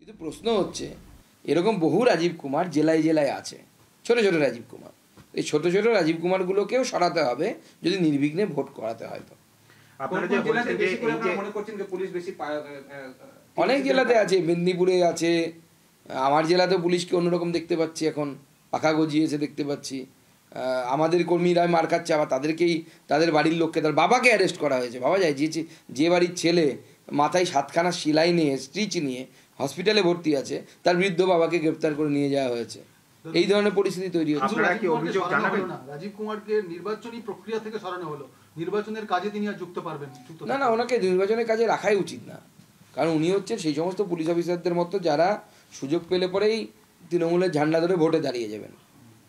কিন্তু প্রশ্ন হচ্ছে এরকম বহু রাজীব কুমার জেলায় জেলায় আছে, ছোট ছোট রাজীব কুমার। এই ছোট ছোট রাজীব কুমারগুলোকেও সরাতে হবে যদি নির্বিঘ্নে ভোট করাতে হয়। তো অনেক জেলাতে আছে, মেদিনীপুরে আছে, আমার জেলাতেও পুলিশকে অন্যরকম দেখতে পাচ্ছি, এখন পাখা গজিয়েছে দেখতে পাচ্ছি। আমাদের কর্মীরা মার খাচ্ছে, আবার তাদেরকেই তাদের বাড়ির লোককে, তার বাবাকে অ্যারেস্ট করা হয়েছে। ভাবা যায় যে বাড়ির ছেলে মাথায় 7খানা সেলাই নিয়ে স্টিচ নিয়ে হসপিটালে ভর্তি আছে, তার বৃদ্ধ বাবাকে গ্রেপ্তার করে নিয়ে যাওয়া হয়েছে। এই ধরনের পরিস্থিতি তৈরি হচ্ছে। রাজীব কুমারকে নির্বাচনী প্রক্রিয়া থেকে সরানো হলো, নির্বাচনের কাজে তিনি আর যুক্ত পারবেন না? না, ওনাকে নির্বাচনের কাজে রাখাই উচিত না, কারণ উনি হচ্ছেন সেই সমস্ত পুলিশ অফিসারদের মতো যারা সুযোগ পেলে পরেই তৃণমূলের ঝান্ডা ধরে ভোটে দাঁড়িয়ে যাবেন।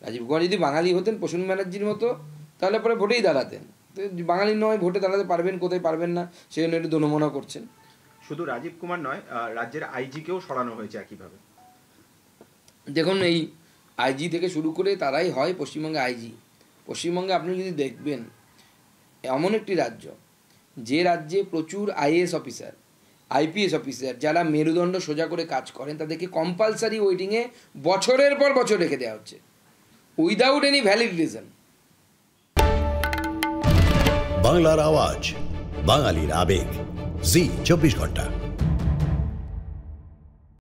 রাজীব কুমার যদি বাঙালি হতেন প্রসূন ব্যানার্জির মতো, তাহলে পরে ভোটেই দাঁড়াতেন। তো বাঙালি নয়, ভোটে দাঁড়াতে পারবেন কোথায় পারবেন না, সেই জন্য একটু দনমনা করছেন। শুধু রাজীব কুমার নয়, রাজ্যের আইজিকেও সরানো হয়েছে একইভাবে। দেখুন, এই আইজি থেকে শুরু করে তারাই হয় পশ্চিমবঙ্গে আইজি। পশ্চিমবঙ্গে আপনি যদি দেখবেন, এমন একটি রাজ্য যে রাজ্যে প্রচুর আইএএস অফিসার, আইপিএস অফিসার যারা মেরুদণ্ড সোজা করে কাজ করেন, তাদেরকে কম্পালসারি ওয়েটিংয়ে বছরের পর বছর রেখে দেওয়া হচ্ছে উইদাউট এনি ভ্যালিড রিজন। বাংলার আওয়াজ, বাঙালির আবেগ, জি 24 ঘন্টা।